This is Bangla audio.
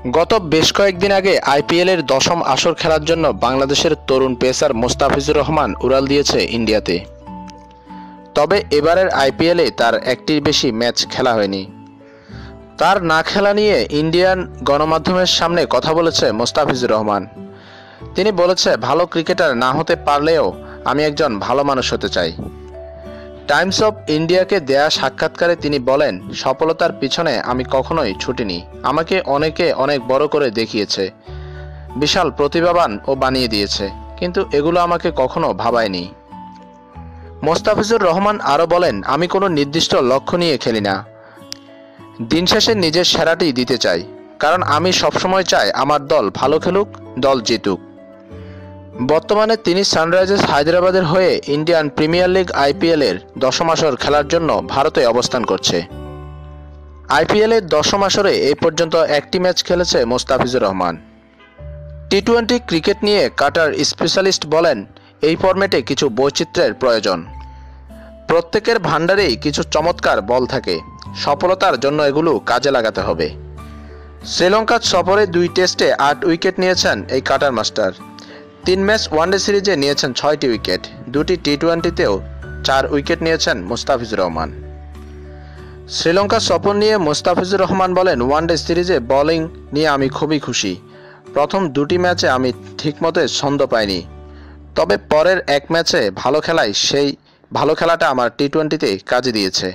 গত বেশ কয়েকদিন আগে আইপিএলের দশম আসর খেলার জন্য বাংলাদেশের তরুণ পেসার মোস্তাফিজুর রহমান উড়াল দিয়েছে ইন্ডিয়াতে। তবে এবারের আইপিএলে তার একটির বেশি ম্যাচ খেলা হয়নি। তার না খেলা নিয়ে ইন্ডিয়ান গণমাধ্যমের সামনে কথা বলেছে মোস্তাফিজুর রহমান। তিনি বলেছে, ভালো ক্রিকেটার না হতে পারলেও আমি একজন ভালো মানুষ হতে চাই। টাইমস অফ ইন্ডিয়াকে দেয়া সাক্ষাৎকারে তিনি বলেন, সফলতার পিছনে আমি কখনোই ছুটিনি। আমাকে অনেকে অনেক বড় করে দেখিয়েছে, বিশাল প্রতিভাবান ও বানিয়ে দিয়েছে, কিন্তু এগুলো আমাকে কখনো ভাবায়নি। মোস্তাফিজুর রহমান আরও বলেন, আমি কোনো নির্দিষ্ট লক্ষ্য নিয়ে খেলি না। দিন শেষে নিজের সেরাটি দিতে চাই, কারণ আমি সবসময় চাই আমার দল ভালো খেলুক, দল জিতুক। বর্তমানে তিনি সানরাইজার্স হায়দ্রাবাদের হয়ে ইন্ডিয়ান প্রিমিয়ার লিগ আইপিএলের দশম আসর খেলার জন্য ভারতে অবস্থান করছে। আইপিএলের দশম আসরে এই পর্যন্ত একটি ম্যাচ খেলেছে মোস্তাফিজুর রহমান। টি-20 ক্রিকেট নিয়ে কাটার স্পেশালিস্ট বলেন, এই ফরম্যাটে কিছু বৈচিত্র্যের প্রয়োজন। প্রত্যেকের ভান্ডারেই কিছু চমৎকার বল থাকে, সফলতার জন্য এগুলো কাজে লাগাতে হবে। শ্রীলঙ্কা সফরে 2 টেস্টে 8 উইকেট নিয়েছেন এই কাটার মাস্টার। 3 ম্যাচ ওয়ানডে সিরিজে নিয়েছেন 6টি উইকেট, 2টি টি-20তেও 4 উইকেট নিয়েছেন মোস্তাফিজুর রহমান। শ্রীলঙ্কা সফর নিয়ে মোস্তাফিজুর রহমান বলেন, ওয়ানডে সিরিজে বোলিং নিয়ে আমি খুবই খুশি। প্রথম 2টি ম্যাচে আমি ঠিকমতো ছন্দ পাইনি, তবে পরের এক ম্যাচে ভালো খেলায় সেই ভালো খেলাটা আমার টি-20তে কাজে দিয়েছে।